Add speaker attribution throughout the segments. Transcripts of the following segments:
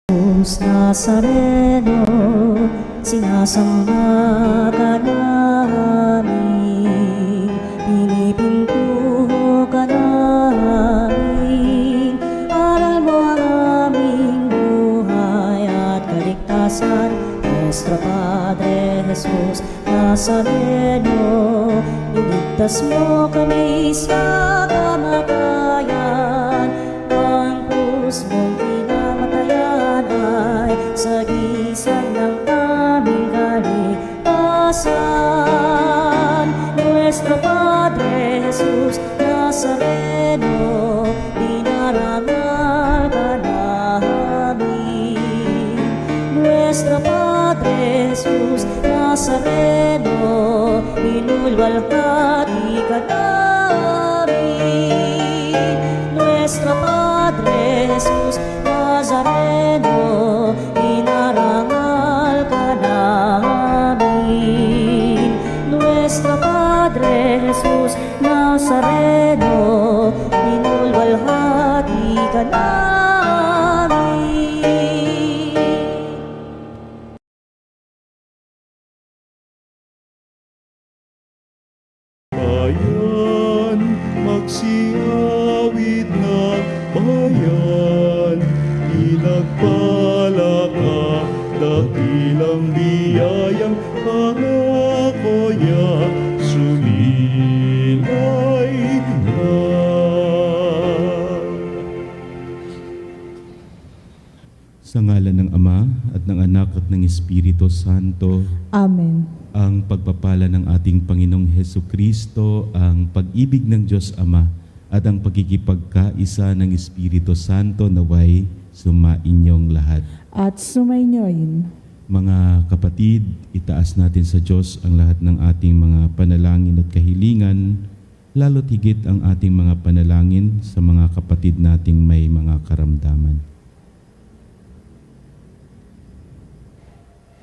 Speaker 1: Jesus Nazareno, sinasamba ka namin, pinipinto ka namin. Aral mo ang aming buhay at kaligtasan, Nuestro Padre Jesus Nazareno. Iligtas mo kami sa kamatayan, ang krus mong pinamatayan ay sagisag ng aming kaligtasan. Nuestro Padre Jesus Nazareno, dinarangal ka namin. Nuestro Padre Jesus Nazareno, inulwalhati ka namin. Nuestro Padre Jesus Nazareno, inarangal ka namin. Nuestro Padre Jesus Nazareno, inulwalhati ka namin.
Speaker 2: Bayan, magsiawit ng bayan, pinagpala ka, dakilang biyayang pangako niya, sumilay na. Sa ngalan ng Ama at ng Anak at ng Espiritu Santo,
Speaker 3: Amen.
Speaker 2: ang pagpapala ng ating Panginoong Hesukristo, ang pag-ibig ng Diyos Ama, at ang pagkikipagkaisa ng Espiritu Santo naway sumainyong lahat.
Speaker 3: At sumainyoin.
Speaker 2: Mga kapatid, itaas natin sa Diyos ang lahat ng ating mga panalangin at kahilingan, lalo't higit ang ating mga panalangin sa mga kapatid nating may mga karamdaman.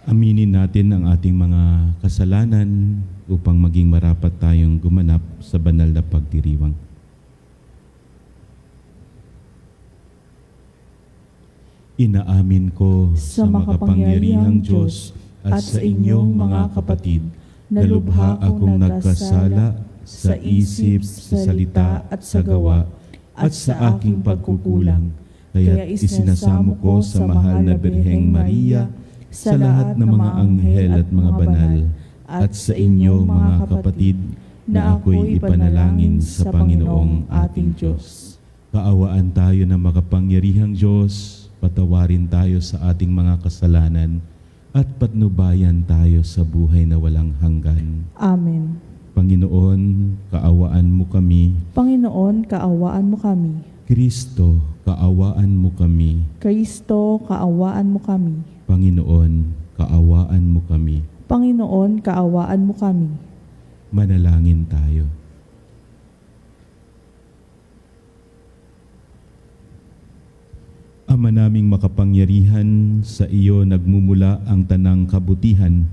Speaker 2: Aminin natin ang ating mga kasalanan upang maging marapat tayong gumanap sa banal na pagdiriwang. Inaamin ko sa makapangyarihang Diyos at sa inyong mga kapatid na lubha akong nagkasala sa isip, sa salita at sa gawa at sa aking pagkukulang. Kaya't isinasamo ko sa mahal na Birheng Maria, sa lahat ng mga anghel at mga banal, at sa inyo mga kapatid, na ako'y ipanalangin sa Panginoong ating Diyos. Kaawaan tayo ng makapangyarihang Diyos, patawarin tayo sa ating mga kasalanan, at patnubayan tayo sa buhay na walang hanggan.
Speaker 3: Amen.
Speaker 2: Panginoon, kaawaan mo kami.
Speaker 3: Panginoon, kaawaan mo kami.
Speaker 2: Kristo, kaawaan mo kami.
Speaker 3: Kristo, kaawaan mo kami.
Speaker 2: Panginoon, kaawaan mo kami.
Speaker 3: Panginoon, kaawaan mo kami.
Speaker 2: Manalangin tayo. Ama naming makapangyarihan, sa iyo nagmumula ang tanang kabutihan.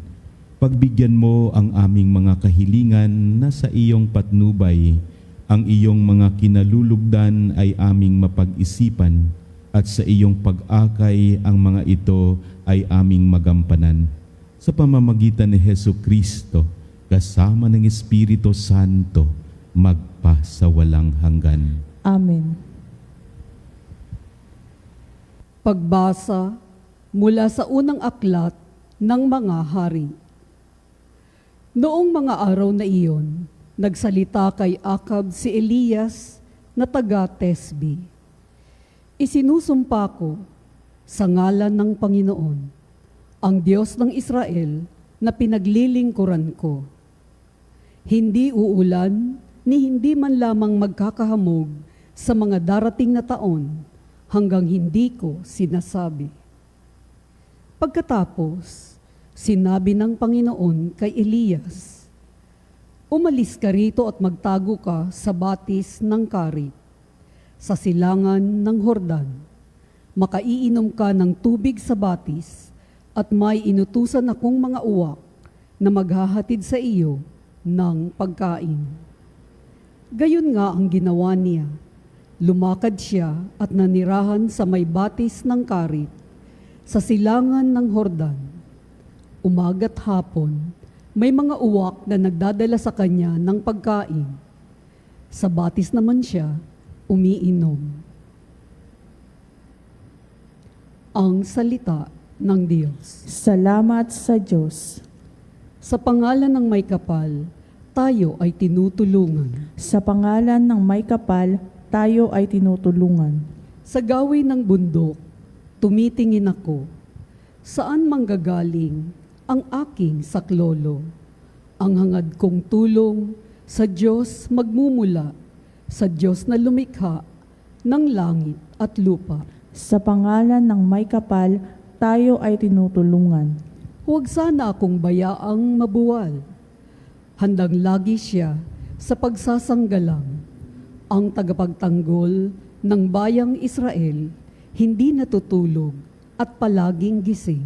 Speaker 2: Pagbigyan mo ang aming mga kahilingan na sa iyong patnubay, ang iyong mga kinalulugdan ay aming mapag-isipan, at sa iyong pag-akay ang mga ito ay aming magampanan. Sa pamamagitan ni Hesukristo, kasama ng Espiritu Santo, magpa sa walang hanggan.
Speaker 3: Amen.
Speaker 4: Pagbasa mula sa unang aklat ng mga hari. Noong mga araw na iyon, nagsalita kay Akab si Elias na taga Tesbi. Isinusumpa ko sa ngalan ng Panginoon, ang Diyos ng Israel na pinaglilingkuran ko. Hindi uulan ni hindi man lamang magkakahamog sa mga darating na taon hanggang hindi ko sinasabi. Pagkatapos, sinabi ng Panginoon kay Elias, umalis ka rito at magtago ka sa batis ng Karit, sa silangan ng Hordan. Makaiinom ka ng tubig sa batis at may inutusan akong mga uwak na maghahatid sa iyo ng pagkain. Gayon nga ang ginawa niya. Lumakad siya at nanirahan sa may batis ng Karit. sa silangan ng Hordan. Umaga't hapon, may mga uwak na nagdadala sa kanya ng pagkain. Sa batis naman siya, umiinom. Ang salita ng Diyos.
Speaker 3: Salamat sa Diyos.
Speaker 4: Sa pangalan ng may kapal, tayo ay tinutulungan.
Speaker 3: Sa pangalan ng may kapal, tayo ay tinutulungan.
Speaker 4: Sa gawin ng bundok, tumitingin ako. Saan manggagaling ang aking saklolo? Ang hangad kong tulong sa Diyos magmumula, sa Diyos na lumikha ng langit at lupa.
Speaker 3: Sa pangalan ng may kapal, tayo ay tinutulungan.
Speaker 4: Huwag sana akong bayaang mabuwal. Handang lagi siya sa pagsasanggalang. Ang tagapagtanggol ng bayang Israel, hindi natutulog at palaging gising.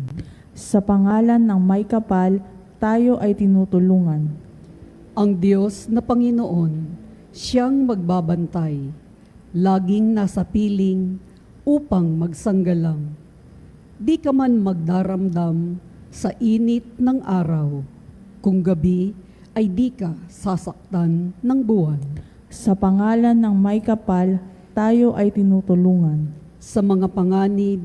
Speaker 3: Sa pangalan ng may kapal, tayo ay tinutulungan.
Speaker 4: Ang Diyos na Panginoon, siyang magbabantay, laging nasa piling upang magsanggalang. Di ka man magdaramdam sa init ng araw, kung gabi ay di ka sasaktan ng buwan.
Speaker 3: Sa pangalan ng may kapal, tayo ay tinutulungan.
Speaker 4: Sa mga panganib,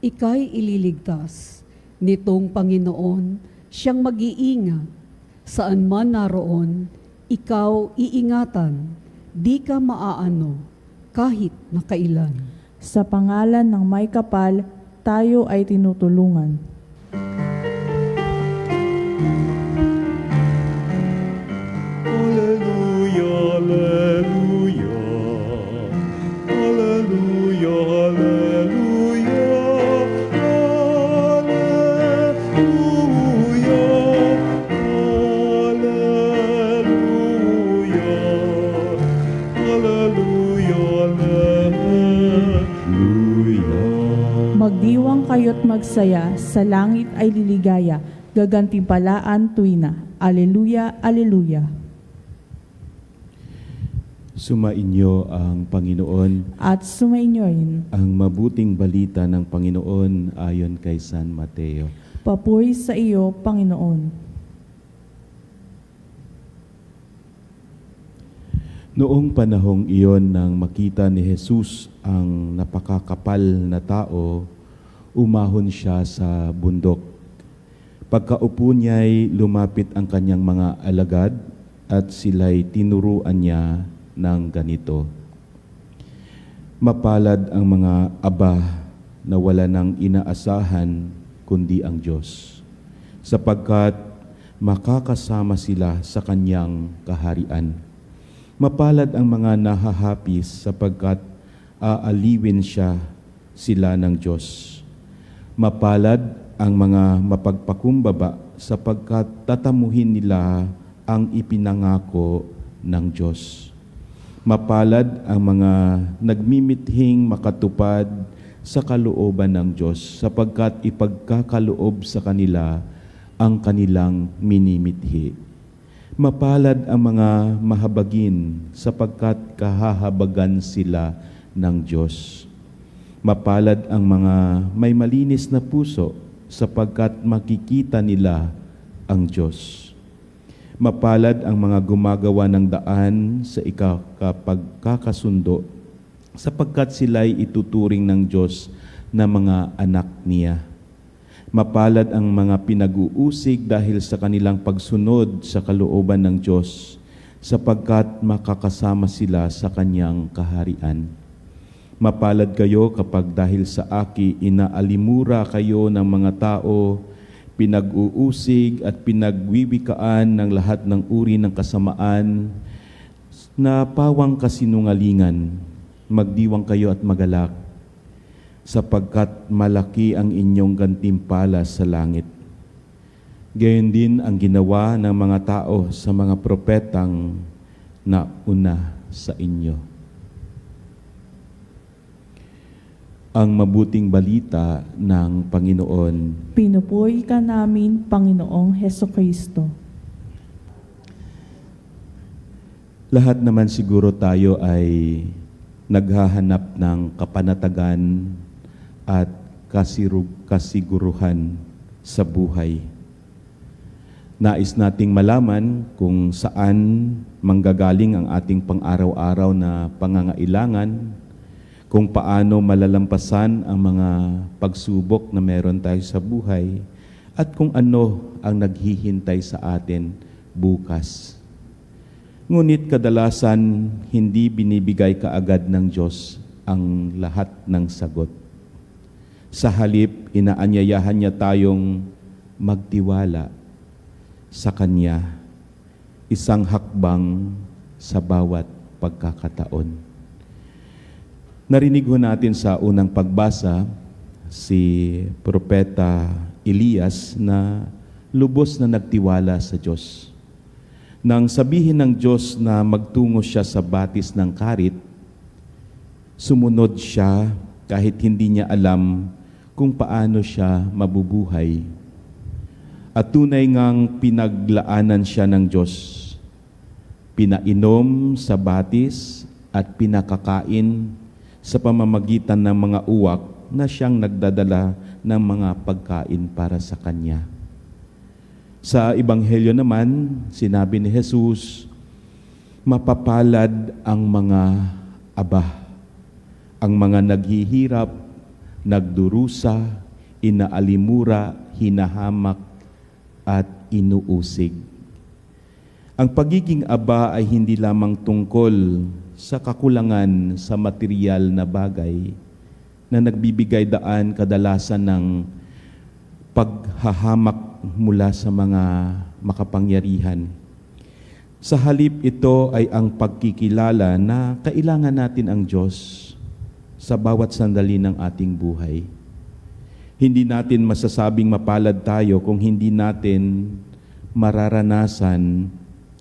Speaker 4: ika'y ililigtas. Nitong Panginoon, siyang mag-iingat. Saan man naroon, ikaw iingatan. Di ka maaano, kahit na kailan.
Speaker 3: Sa pangalan ng may kapal, tayo ay tinutulungan.
Speaker 2: Alleluia, alleluia. Alleluia, alleluia. Alleluia. Alleluia. Alleluia, alleluia.
Speaker 3: Magdiwang kayo't magsaya, sa langit ay liligaya, gagantimpalaan tuwina. Aleluya, aleluya.
Speaker 2: Sumainyo ang Panginoon,
Speaker 3: At sumainyoin,
Speaker 2: ang mabuting balita ng Panginoon ayon kay San Mateo.
Speaker 3: papuri sa iyo, Panginoon.
Speaker 2: Noong panahong iyon nang makita ni Jesus ang napakakapal na tao, umahon siya sa bundok. Pagkaupo niya'y lumapit ang kanyang mga alagad at sila'y tinuruan niya ng ganito. Mapalad ang mga aba na wala nang inaasahan kundi ang Diyos, sapagkat makakasama sila sa kanyang kaharian. Mapalad ang mga nahahapis sapagkat aaliwin sila ng Diyos. Mapalad ang mga mapagpakumbaba sapagkat tatamuhin nila ang ipinangako ng Diyos. Mapalad ang mga nagmimithing makatupad sa kalooban ng Diyos sapagkat ipagkakaloob sa kanila ang kanilang minimithi. Mapalad ang mga mahabagin sapagkat kahahabagan sila ng Diyos. Mapalad ang mga may malinis na puso sapagkat makikita nila ang Diyos. Mapalad ang mga gumagawa ng daan sa ikakapagkakasundo sapagkat sila'y ituturing ng Diyos na mga anak niya. Mapalad ang mga pinag-uusig dahil sa kanilang pagsunod sa kalooban ng Diyos sapagkat makakasama sila sa kanyang kaharian. Mapalad kayo kapag dahil sa aki inaalimura kayo ng mga tao, pinag-uusig at pinagwiwikaan ng lahat ng uri ng kasamaan na pawang kasinungalingan. Magdiwang kayo at magalak, sapagkat malaki ang inyong gantimpala sa langit. Gayon din ang ginawa ng mga tao sa mga propetang nauna sa inyo. Ang mabuting balita ng Panginoon.
Speaker 3: Pinupuri ka namin, Panginoong Hesukristo.
Speaker 2: Lahat naman siguro tayo ay naghahanap ng kapanatagan at kasiguruhan sa buhay. Nais nating malaman kung saan manggagaling ang ating pang-araw-araw na pangangailangan, kung paano malalampasan ang mga pagsubok na meron tayo sa buhay, at kung ano ang naghihintay sa atin bukas. Ngunit kadalasan, hindi binibigay kaagad ng Diyos ang lahat ng sagot. Sa halip, inaanyayahan niya tayong magtiwala sa Kanya, isang hakbang sa bawat pagkakataon. Narinig ho natin sa unang pagbasa si Propeta Elias na lubos na nagtiwala sa Diyos. Nang sabihin ng Diyos na magtungo siya sa batis ng karit, sumunod siya kahit hindi niya alam kung paano siya mabubuhay. At tunay ngang pinaglaanan siya ng Diyos. Pinainom sa batis at pinakakain sa pamamagitan ng mga uwak na siyang nagdadala ng mga pagkain para sa Kanya. Sa Ebanghelyo naman, sinabi ni Jesus, mapapalad ang mga aba, ang mga naghihirap, nagdurusa, inaalimura, hinahamak, at inuusig. Ang pagiging aba ay hindi lamang tungkol sa kakulangan sa material na bagay na nagbibigay daan kadalasan ng paghahamak mula sa mga makapangyarihan. Sa halip ito ay ang pagkikilala na kailangan natin ang Diyos sa bawat sandali ng ating buhay. Hindi natin masasabing mapalad tayo kung hindi natin mararanasan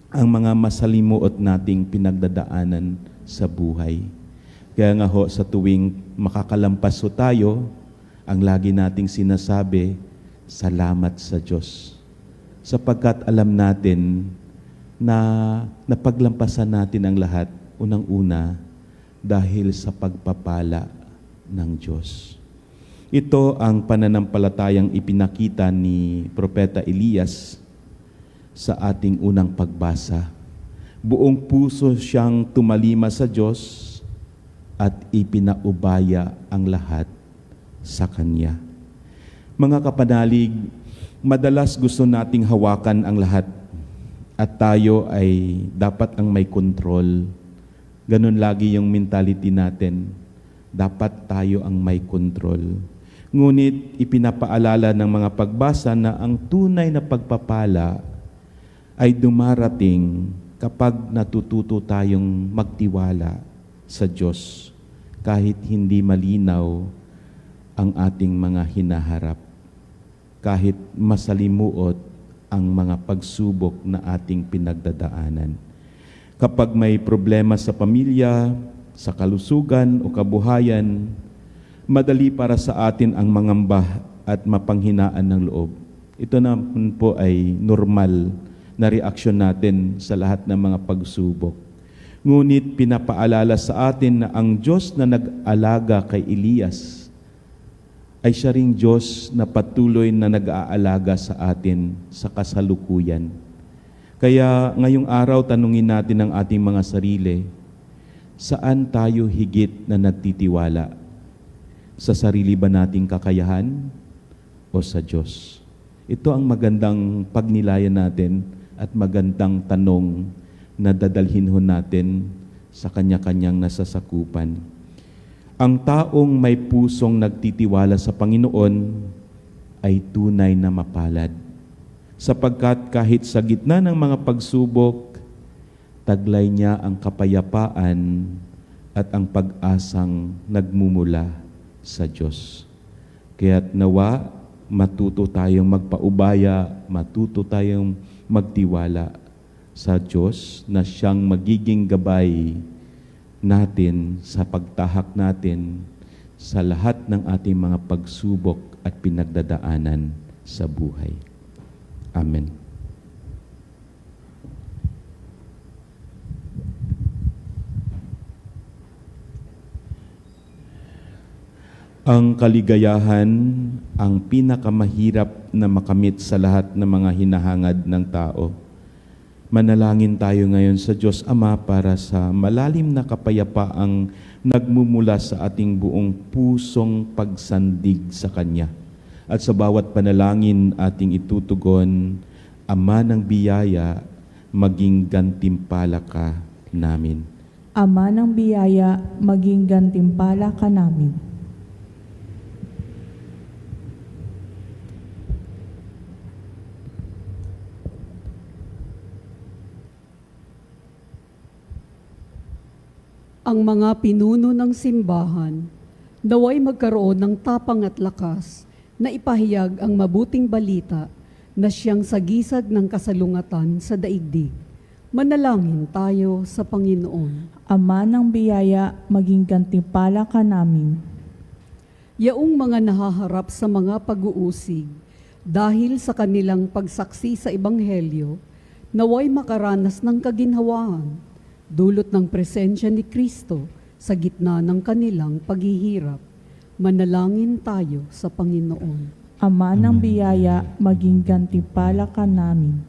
Speaker 2: ang mga masalimuot nating pinagdadaanan sa buhay. Kaya nga ho, sa tuwing makakalampas ho tayo, ang lagi nating sinasabi, salamat sa Diyos. Sapagkat alam natin na napaglampasan natin ang lahat, unang-una, dahil sa pagpapala ng Diyos. Ito ang pananampalatayang ipinakita ni Propeta Elias sa ating unang pagbasa. Buong puso siyang tumalima sa Diyos at ipinaubaya ang lahat sa Kanya. Mga kapanalig, madalas gusto nating hawakan ang lahat at tayo ay dapat ang may kontrol. Ganun lagi yung mentality natin. Dapat tayo ang may kontrol. Ngunit ipinapaalala ng mga pagbasa na ang tunay na pagpapala ay dumarating kapag natututo tayong magtiwala sa Diyos kahit hindi malinaw ang ating mga hinaharap, kahit masalimuot ang mga pagsubok na ating pinagdadaanan. Kapag may problema sa pamilya, sa kalusugan o kabuhayan, madali para sa atin ang mangamba at mapanghinaan ng loob. Ito naman po ay normal na reaksyon natin sa lahat ng mga pagsubok. Ngunit pinapaalala sa atin na ang Diyos na nag-alaga kay Elias ay siya ring Diyos na patuloy na nag-aalaga sa atin sa kasalukuyan. Kaya ngayong araw tanungin natin ang ating mga sarili, saan tayo higit na nagtitiwala? Sa sarili ba nating kakayahan o sa Diyos? Ito ang magandang pagnilayan natin at magandang tanong na dadalhin ho natin sa kanya-kanyang nasasakupan. Ang taong may pusong nagtitiwala sa Panginoon ay tunay na mapalad, sapagkat kahit sa gitna ng mga pagsubok, taglay niya ang kapayapaan at ang pag-asang nagmumula sa Diyos. Kaya't nawa, matuto tayong magpaubaya, matuto tayong magtiwala sa Diyos na siyang magiging gabay natin sa pagtahak natin sa lahat ng ating mga pagsubok at pinagdadaanan sa buhay. Amen. Ang kaligayahan ang pinakamahirap na makamit sa lahat ng mga hinahangad ng tao. Manalangin tayo ngayon sa Diyos Ama para sa malalim na kapayapaang nagmumula sa ating buong pusong pagsandig sa Kanya. At sa bawat panalangin ating itutugon, Ama ng biyaya, maging gantimpala ka namin.
Speaker 3: Ama ng biyaya, maging gantimpala ka namin.
Speaker 4: Ang mga pinuno ng simbahan, naway magkaroon ng tapang at lakas na ipahayag ang mabuting balita na siyang sagisag ng kasalungatan sa daigdig. Manalangin tayo sa Panginoon.
Speaker 3: Ama ng biyaya, maging gantimpala ka namin.
Speaker 4: Yaong mga nahaharap sa mga pag-uusig dahil sa kanilang pagsaksi sa Ebanghelyo, naway makaranas ng kaginhawaan, dulot ng presensya ni Kristo sa gitna ng kanilang paghihirap. Manalangin tayo sa Panginoon.
Speaker 3: Ama ng biyaya, maging gantimpala ka namin.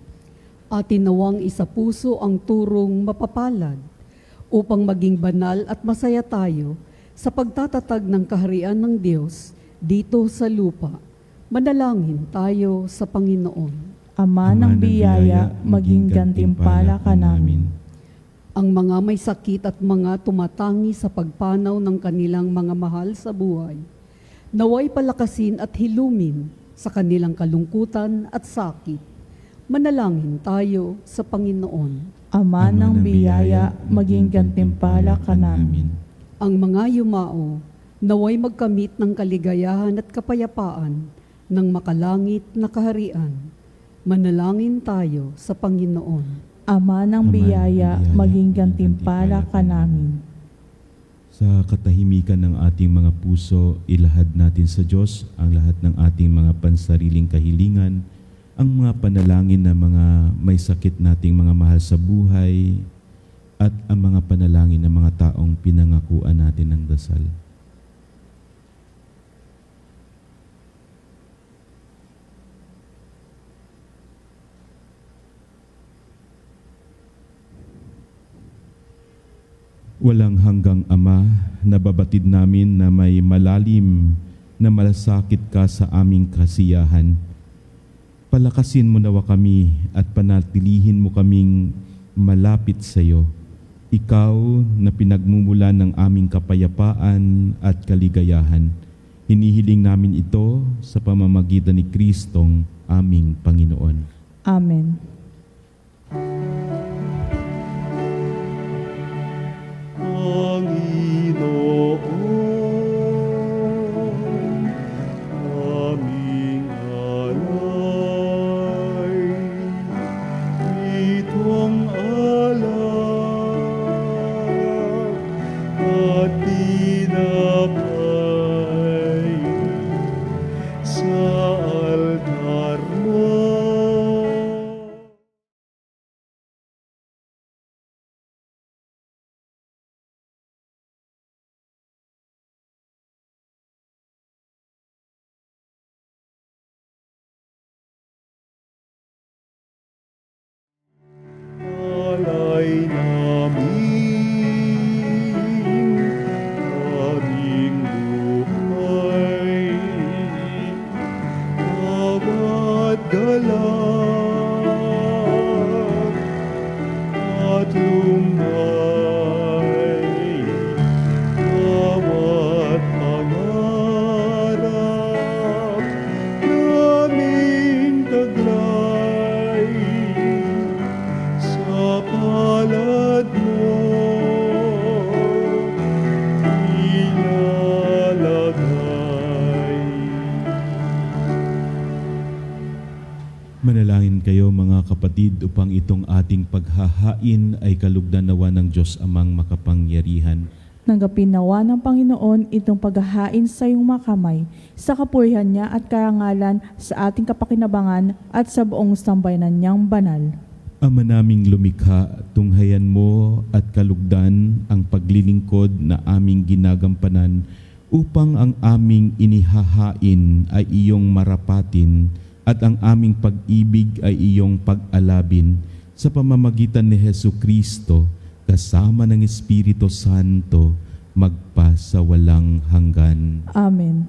Speaker 4: Atin nawang isapuso ang turong mapapalad upang maging banal at masaya tayo sa pagtatatag ng kaharian ng Diyos dito sa lupa. Manalangin tayo sa Panginoon.
Speaker 3: Ama ng biyaya, maging gantimpala ka namin.
Speaker 4: Ang mga may sakit at mga tumatangi sa pagpanaw ng kanilang mga mahal sa buhay, naway palakasin at hilumin sa kanilang kalungkutan at sakit. Manalangin tayo sa Panginoon.
Speaker 3: Ama ng biyaya, maging gantimpala ka namin.
Speaker 4: Ang mga yumao, naway magkamit ng kaligayahan at kapayapaan ng makalangit na kaharian. Manalangin tayo sa Panginoon.
Speaker 3: Ama ng biyaya, maging gantimpala ka namin.
Speaker 2: Sa katahimikan ng ating mga puso, ilahad natin sa Diyos ang lahat ng ating mga pansariling kahilingan, ang mga panalangin ng mga may sakit nating mga mahal sa buhay, at ang mga panalangin ng mga taong pinangakuan natin ng dasal. Walang hanggang Ama, nababatid namin na may malalim na malasakit ka sa aming kasiyahan. Palakasin mo nawa kami at panatilihin mo kaming malapit sa iyo. Ikaw na pinagmumula ng aming kapayapaan at kaligayahan. Hinihiling namin ito sa pamamagitan ni Kristong aming Panginoon.
Speaker 3: Amen.
Speaker 2: Panginoon, aming alay, itong alak at tinapay sa altar mo. Alay namin, aming buhay, bawat galak at lumbay, bawat pangarap naming taglay. Sa palad mo ilalagay. Manalangin kayo mga kapatid upang itong ating paghahain ay kalugdan nawa ng Diyos Amang makapangyarihan.
Speaker 3: Nanggapin nawa ng Panginoon itong paghahain sa iyong makamay, sa kapurihan niya at karangalan sa ating kapakinabangan at sa buong sambayanan niyang banal.
Speaker 2: Ama naming lumikha, tunghayan mo at kalugdan ang paglilingkod na aming ginagampanan upang ang aming inihahain ay iyong marapatin at ang aming pag-ibig ay iyong pag-alabin sa pamamagitan ni Hesukristo kasama ng Espiritu Santo magpa sa walang hanggan.
Speaker 3: Amen.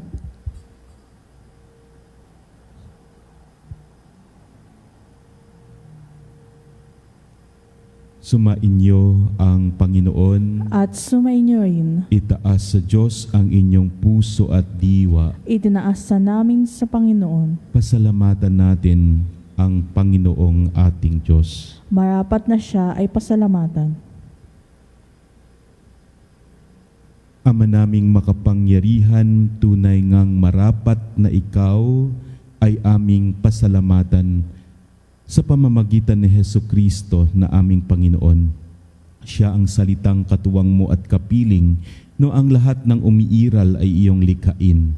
Speaker 2: Sumainyo ang Panginoon.
Speaker 3: At sumainyo rin,
Speaker 2: Itaas sa Diyos ang inyong puso at diwa.
Speaker 3: itinaasa namin sa Panginoon.
Speaker 2: Pasalamatan natin ang Panginoong ating Diyos.
Speaker 3: Marapat na siya ay pasalamatan.
Speaker 2: Ama naming makapangyarihan, tunay ngang marapat na ikaw ay aming pasalamatan sa pamamagitan ni Hesukristo na aming Panginoon. Siya ang salitang katuwang mo at kapiling no ang lahat ng umiiral ay iyong likhain.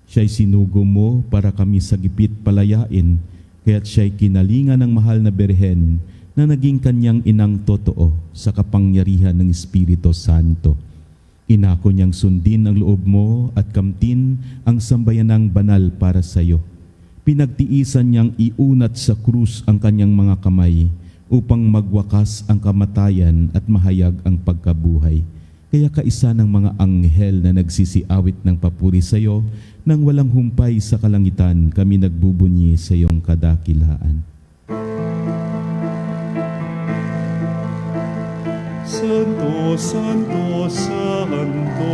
Speaker 2: Siya'y sinugo mo para kami sa gipit palayain, kaya't siya'y kinalingan ng mahal na berhen na naging kanyang inang totoo sa kapangyarihan ng Espiritu Santo. Inako niyang sundin ang loob mo at kamtin ang sambayanang banal para sa iyo. Pinagtiisan niyang iunat sa krus ang kanyang mga kamay upang magwakas ang kamatayan at mahayag ang pagkabuhay. Kaya kaisa ng mga anghel na nagsisiawit ng papuri sa iyo, nang walang humpay sa kalangitan, kami nagbubunyi sa iyong kadakilaan.
Speaker 5: Santo, Santo, Santo,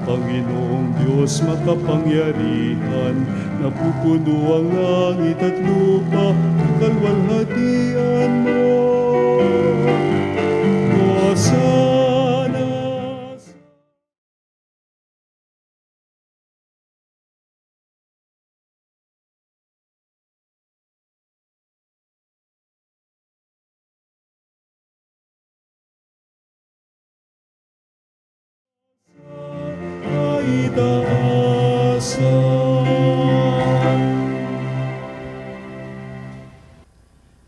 Speaker 5: Panginoong Diyos makapangyarihan, napupuno ang langit at lupa, kalwalhatian mo. Hosana.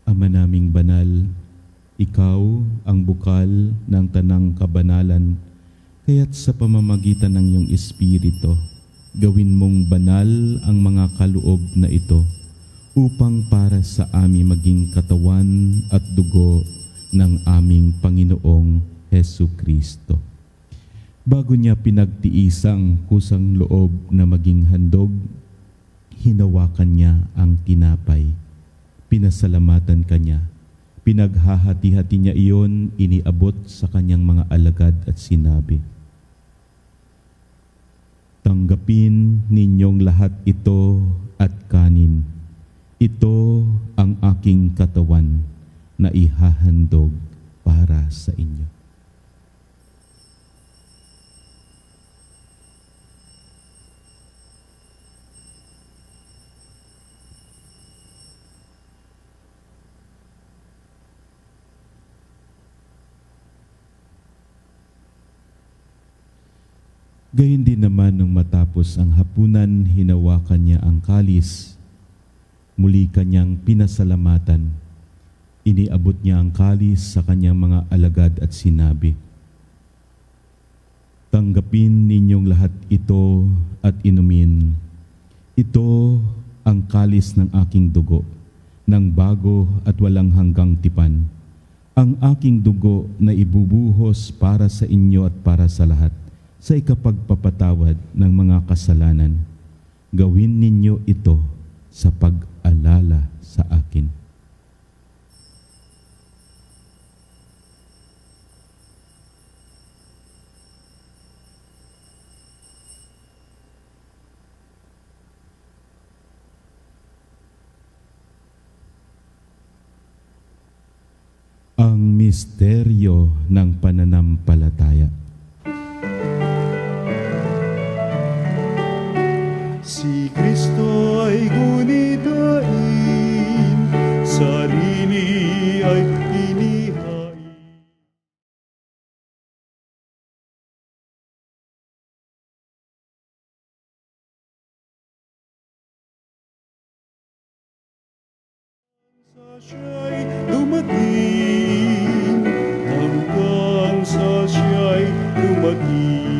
Speaker 2: Ama naming banal, ikaw ang bukal ng tanang kabanalan, kaya't sa pamamagitan ng iyong Espiritu, gawin mong banal ang mga kaloob na ito, upang para sa amin maging katawan at dugo ng aming Panginoong Hesukristo. Bago niya pinagtiisang kusang loob na maging handog, hinawakan niya ang tinapay. Pinasalamatan kanya. Pinaghahati-hati niya iyon, iniabot sa kanyang mga alagad at sinabi, "Tanggapin ninyong lahat ito at kanin. Ito ang aking katawan na ihahandog para sa inyo." Gayon din naman nung matapos ang hapunan, hinawakan niya ang kalis. Muli kanyang pinasalamatan. Iniabot niya ang kalis sa kanyang mga alagad at sinabi, "Tanggapin ninyong lahat ito at inumin. Ito ang kalis ng aking dugo, ng bago at walang hanggang tipan. Ang aking dugo na ibubuhos para sa inyo at para sa lahat, sa ikapagpapatawad ng mga kasalanan. Gawin ninyo ito sa pag-alala sa akin." Ang misteryo ng pananampalataya.
Speaker 5: Si Kristo ay gunitain, sarili ay inihain. Sa siya'y dumating, hanggang sa siya'y dumating.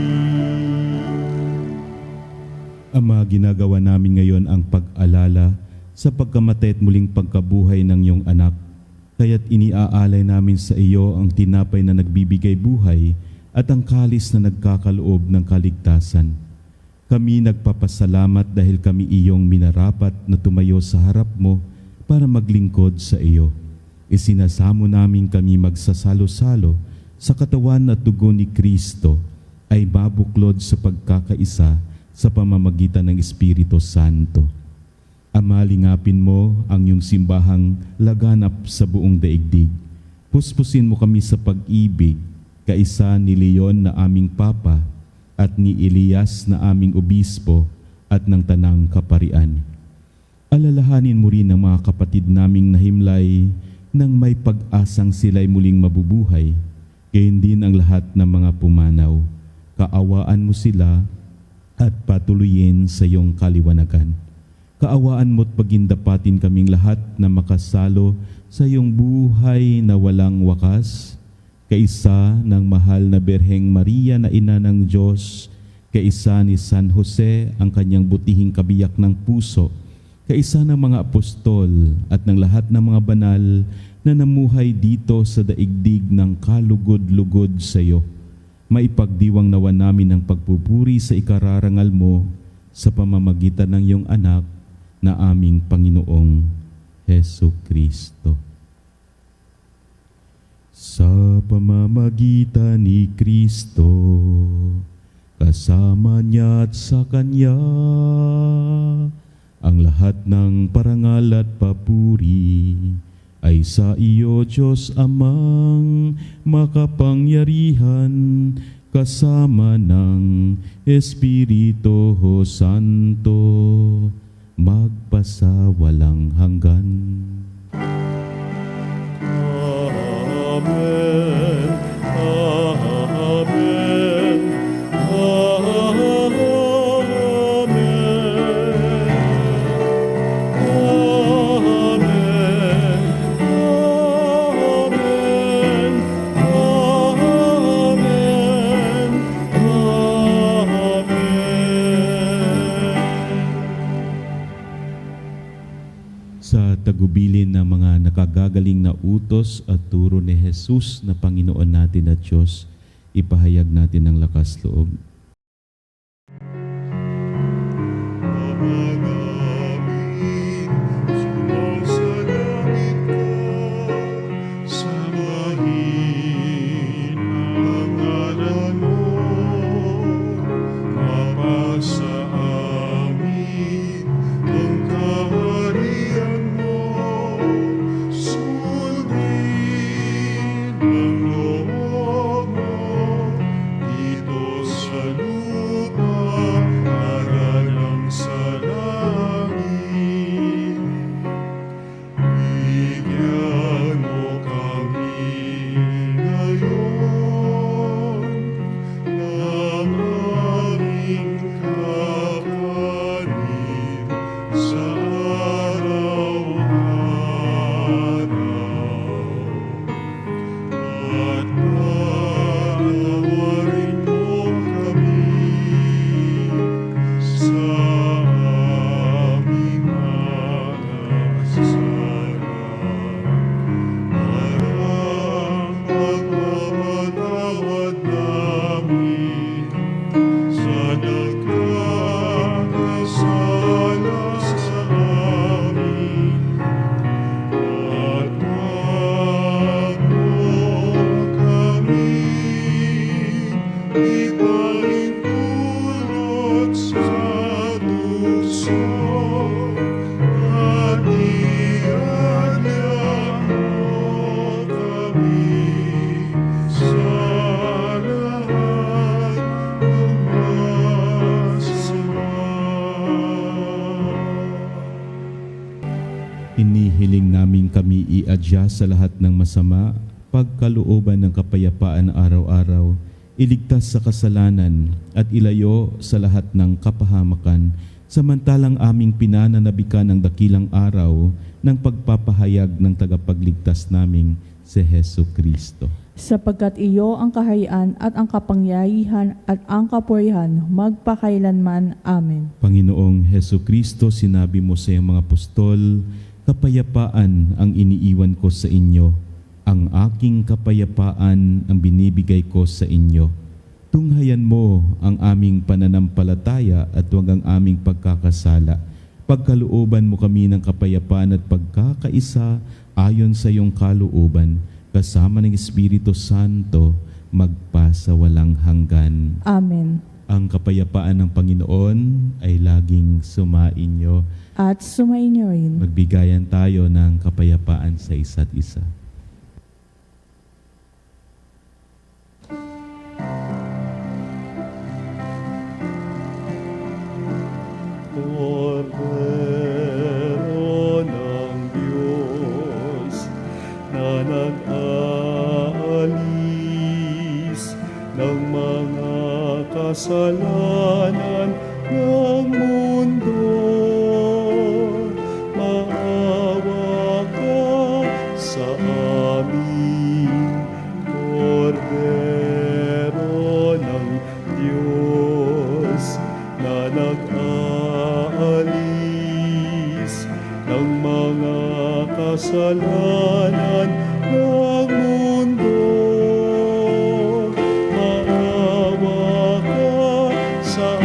Speaker 2: Ama, ginagawa namin ngayon ang pag-alala sa pagkamatay at muling pagkabuhay ng iyong anak. Kaya't iniaalay namin sa iyo ang tinapay na nagbibigay buhay at ang kalis na nagkakaloob ng kaligtasan. Kami nagpapasalamat dahil kami iyong minarapat na tumayo sa harap mo para maglingkod sa iyo. Isinasamo namin kami magsasalo-salo sa katawan at dugo ni Kristo ay mabuklod sa pagkakaisa sa pamamagitan ng Espiritu Santo. Ama, lingapin mo ang iyong simbahang laganap sa buong daigdig. Puspusin mo kami sa pag-ibig, kaisa ni Leon na aming Papa at ni Elias na aming Obispo at ng Tanang Kaparian. Alalahanin mo rin ang mga kapatid naming nahimlay nang may pag-asang sila'y muling mabubuhay, gayon din ang lahat ng mga pumanaw. Kaawaan mo sila at patuloyin sa iyong kaliwanagan. Kaawaan mo't pagindapatin kaming lahat na makasalo sa iyong buhay na walang wakas, kaisa ng mahal na Birheng Maria na ina ng Diyos, kaisa ni San Jose ang kanyang butihing kabiyak ng puso, kaisa ng mga apostol at ng lahat ng mga banal na namuhay dito sa daigdig ng kalugod-lugod sa iyo. Maipagdiwang nawa namin ang pagpupuri sa ikararangal mo sa pamamagitan ng iyong anak na aming Panginoong Hesu Kristo. Sa pamamagitan ni Kristo, kasama niya at sa Kanya, ang lahat ng parangal at papuri ay sa iyo, Diyos Amang makapangyarihan, kasama ng Espiritu Santo, magpasawalang hanggan.
Speaker 5: Amen. Amen.
Speaker 2: Sa tagubilin ng mga nakagagaling na utos at turo ni Jesus na Panginoon natin at Diyos, ipahayag natin ang lakas loob.
Speaker 5: Ama namin, sumasalangit ka, sambahin ang ngalan mo, mapasa amin ang kaharian mo, sundin ang loob mo, dito sa lupa, para lang sa langit. Bigyan mo kami ngayon ng aming kakanin sa araw-araw. At patawarin mo kami sa aming mga kasalanan, parang pagpapatawad namin sa nagkakasala sa amin. At wag mo kami ipahintulot sa tukso, at ianyag mo kami sa lahat ng masama.
Speaker 2: Inihiling namin kami iadya sa lahat ng masama, pagkalooban ng kapayapaan araw-araw, iligtas sa kasalanan at ilayo sa lahat ng kapahamakan, samantalang aming pinananabikan ang dakilang araw ng pagpapahayag ng tagapagligtas naming si Hesu Kristo.
Speaker 3: Sapagkat iyo ang kaharian at ang kapangyarihan at ang kapurihan magpakailanman. Amen.
Speaker 2: Panginoong Hesu Kristo, sinabi mo sa iyong mga apostol, kapayapaan ang iniiwan ko sa inyo. Ang aking kapayapaan ang binibigay ko sa inyo. Tunghayan mo ang aming pananampalataya at huwag ang aming pagkakasala. Pagkalooban mo kami ng kapayapaan at pagkakaisa ayon sa iyong kalooban, kasama ng Espiritu Santo, magpasawalang hanggan.
Speaker 3: Amen.
Speaker 2: Ang kapayapaan ng Panginoon ay laging sumainyo.
Speaker 3: At sumainyo rin.
Speaker 2: Magbigayan tayo ng kapayapaan sa isa't isa.
Speaker 5: Cordero ng Diyos na nag-aalis ng mga kasalanan ng mundo, maawa ka sa amin. Cordero ng Diyos na nag-aalis ng mga kasalanan ng mundo, maawa ka sa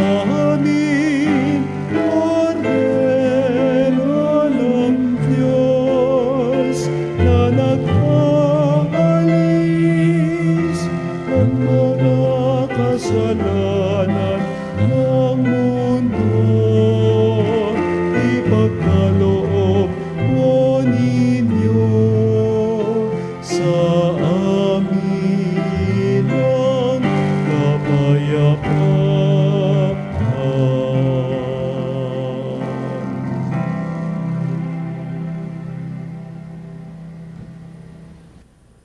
Speaker 5: amin. Cordero ng Diyos na nag-aalis ng mga kasalanan ng mundo, ipagkaloob mo ninyo sa amin ang kapayapaan.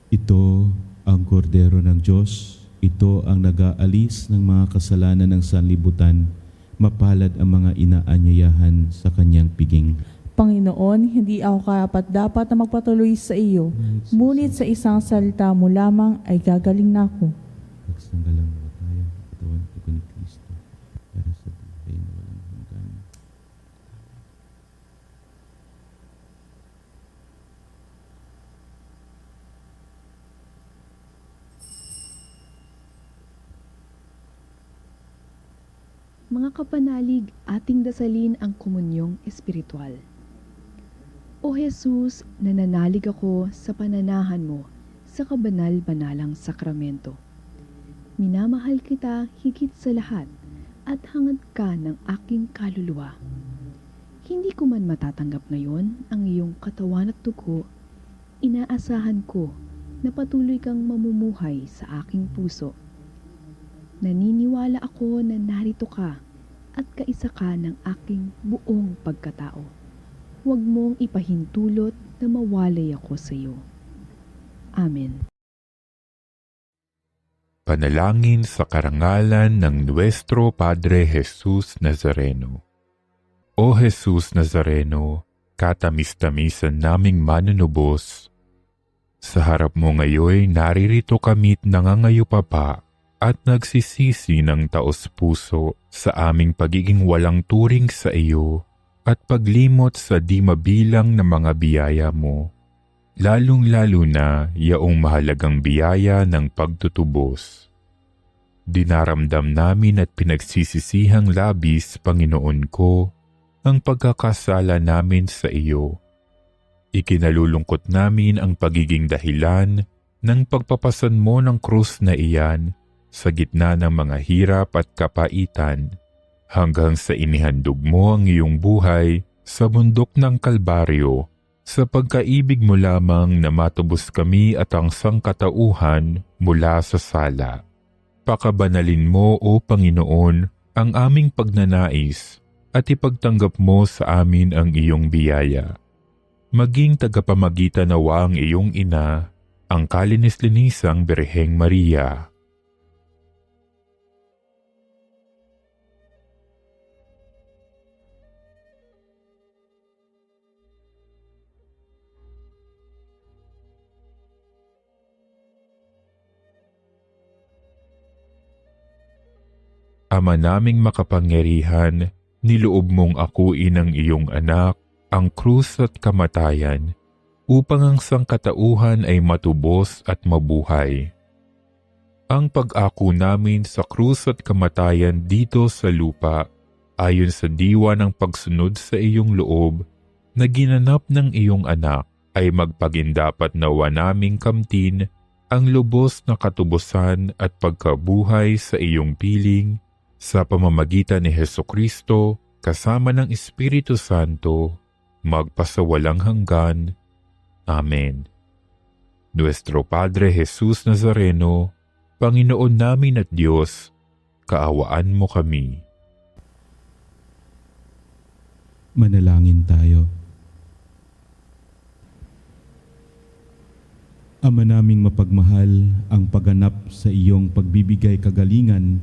Speaker 2: Ito ang kordero ng Diyos. Ito ang nag-aalis ng mga kasalanan ng sanlibutan. Mapalad ang mga inaanyayahan sa kanyang piging.
Speaker 3: Panginoon, hindi ako karapat-dapat na magpatuloy sa iyo. Ngunit sa isang salita mo lamang ay gagaling na ako.
Speaker 2: Pagsanggalang mo tayo, katawan at dugo ni Kristo, para sa buhay na walang hanggan.
Speaker 6: Mga kapanalig, ating dasalin ang komunyong espiritual. O Jesus, nananalig ako sa pananahan mo sa kabanal-banalang sakramento. Minamahal kita higit sa lahat at hangad ka ng aking kaluluwa. Hindi ko man matatanggap ngayon ang iyong katawan at dugo, inaasahan ko na patuloy kang mamumuhay sa aking puso. Naniniwala ako na narito ka at kaisa ka ng aking buong pagkatao. Huwag mong ipahintulot na mawalay ako sa iyo. Amen.
Speaker 7: Panalangin sa karangalan ng Nuestro Padre Jesus Nazareno. O Jesus Nazareno, katamis-tamisan naming manunubos, sa harap mo ngayon naririto kami't nangangayupapa at nagsisisi ng taos-puso sa aming pagiging walang turing sa iyo at paglimot sa di mabilang na mga biyaya mo, lalong-lalo na yaong mahalagang biyaya ng pagtutubos. Dinaramdam namin at pinagsisisihang labis, Panginoon ko, ang pagkakasala namin sa iyo. Ikinalulungkot namin ang pagiging dahilan ng pagpapasan mo ng krus na iyan sa gitna ng mga hirap at kapaitan, hanggang sa inihandog mo ang iyong buhay sa bundok ng Kalbaryo, sa pagkaibig mo lamang na matubos kami at ang sangkatauhan mula sa sala. Pakabanalin mo, O Panginoon, ang aming pagnanais at ipagtanggap mo sa amin ang iyong biyaya. Maging tagapamagitan nawa ang iyong ina, ang kalinis-linisang Birheng Maria. Ama naming makapangyarihan, niloob mong akuin ang iyong anak, ang krus at kamatayan, upang ang sangkatauhan ay matubos at mabuhay. Ang pag-ako namin sa krus at kamatayan dito sa lupa, ayon sa diwa ng pagsunod sa iyong loob, na ginanap ng iyong anak, ay magpagindapat nawa naming kamtin ang lubos na katubusan at pagkabuhay sa iyong piling, sa pamamagitan ni Hesukristo, kasama ng Espiritu Santo, magpasawalang hanggan. Amen. Nuestro Padre Jesus Nazareno, Panginoon namin at Diyos, kaawaan mo kami.
Speaker 2: Manalangin tayo. Ama naming mapagmahal, ang pagganap sa iyong pagbibigay kagalingan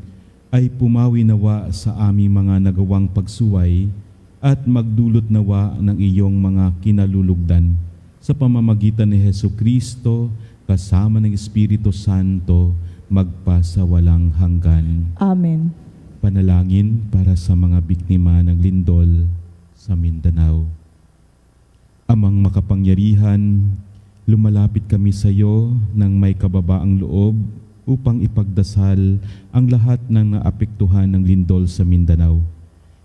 Speaker 2: ay pumawi nawa sa aming mga nagawang pagsuway at magdulot nawa ng iyong mga kinalulugdan sa pamamagitan ni Hesukristo kasama ng Espiritu Santo magpasawalang hanggan.
Speaker 3: Amen.
Speaker 2: Panalangin para sa mga biktima ng lindol sa Mindanao. Amang makapangyarihan, lumalapit kami sa iyo ng may kababaang loob upang ipagdasal ang lahat ng naapektuhan ng lindol sa Mindanao.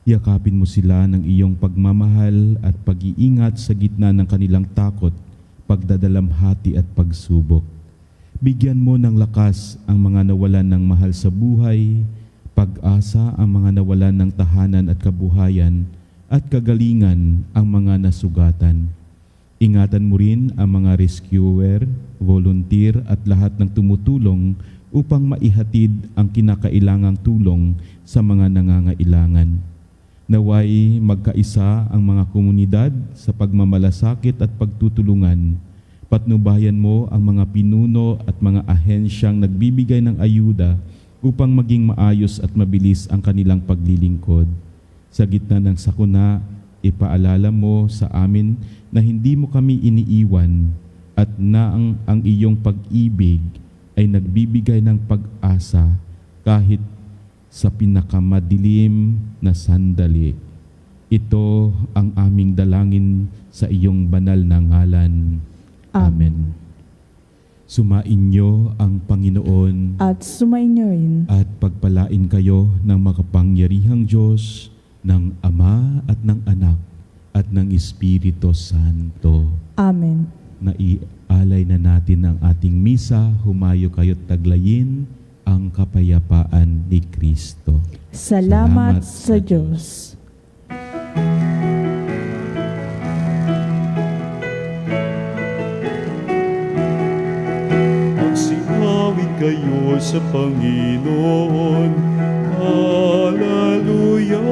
Speaker 2: Yakapin mo sila ng iyong pagmamahal at pag-iingat sa gitna ng kanilang takot, pagdadalamhati at pagsubok. Bigyan mo ng lakas ang mga nawalan ng mahal sa buhay, pag-asa ang mga nawalan ng tahanan at kabuhayan, at kagalingan ang mga nasugatan. Ingatan mo rin ang mga rescuer, volunteer at lahat ng tumutulong upang maihatid ang kinakailangang tulong sa mga nangangailangan. Naway magkaisa ang mga komunidad sa pagmamalasakit at pagtutulungan. Patnubayan mo ang mga pinuno at mga ahensyang nagbibigay ng ayuda upang maging maayos at mabilis ang kanilang paglilingkod. Sa gitna ng sakuna, ipaalala mo sa amin na hindi mo kami iniiwan at na ang iyong pag-ibig ay nagbibigay ng pag-asa kahit sa pinakamadilim na sandali. Ito ang aming dalangin sa iyong banal na ngalan. Amen. Sumainyo ang Panginoon
Speaker 3: At sumainyo rin.
Speaker 2: at pagpalain kayo ng makapangyarihang Diyos, ng Ama at ng Anak at ng Espiritu Santo.
Speaker 3: Amen.
Speaker 2: Naialay na natin ang ating misa, humayo kayo't taglayin ang kapayapaan ni Kristo.
Speaker 3: Salamat sa Diyos.
Speaker 5: Magsinawit kayo sa Panginoon. Hallelujah!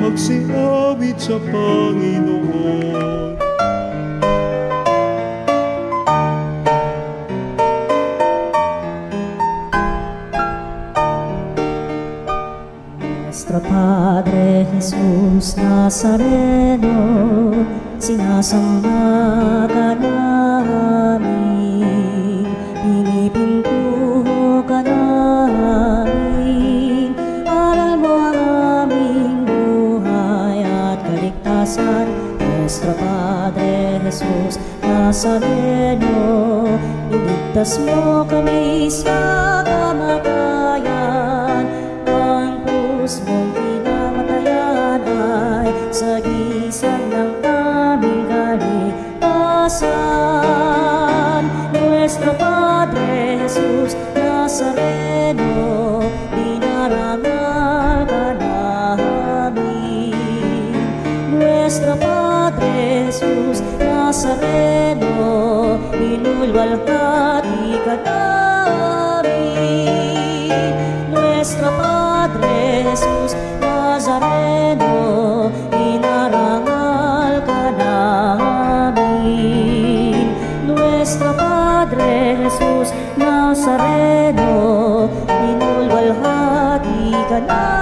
Speaker 5: Magsinawit sa Panginoon.
Speaker 1: Nuestro Padre Jesus Nazareno, sinasamba ka namin, pinipintuho ka namin, aral mo ang aming buhay at kaligtasan. Nuestro Padre Jesus Nazareno, iligtas mo kami sa kamatayan. Ang krus mong pinamatayan ay sagisag ng aming kaligtasan. Nuestro Padre Jesus Nazareno, dinarangal ka namin. Nuestro Padre Jesus Nazareno, inulwalhati ka namin. Nuestro Padre Jesus Nazareno, inarangal ka namin. Nuestro Padre Jesus Nazareno, inulwalhati ka namin.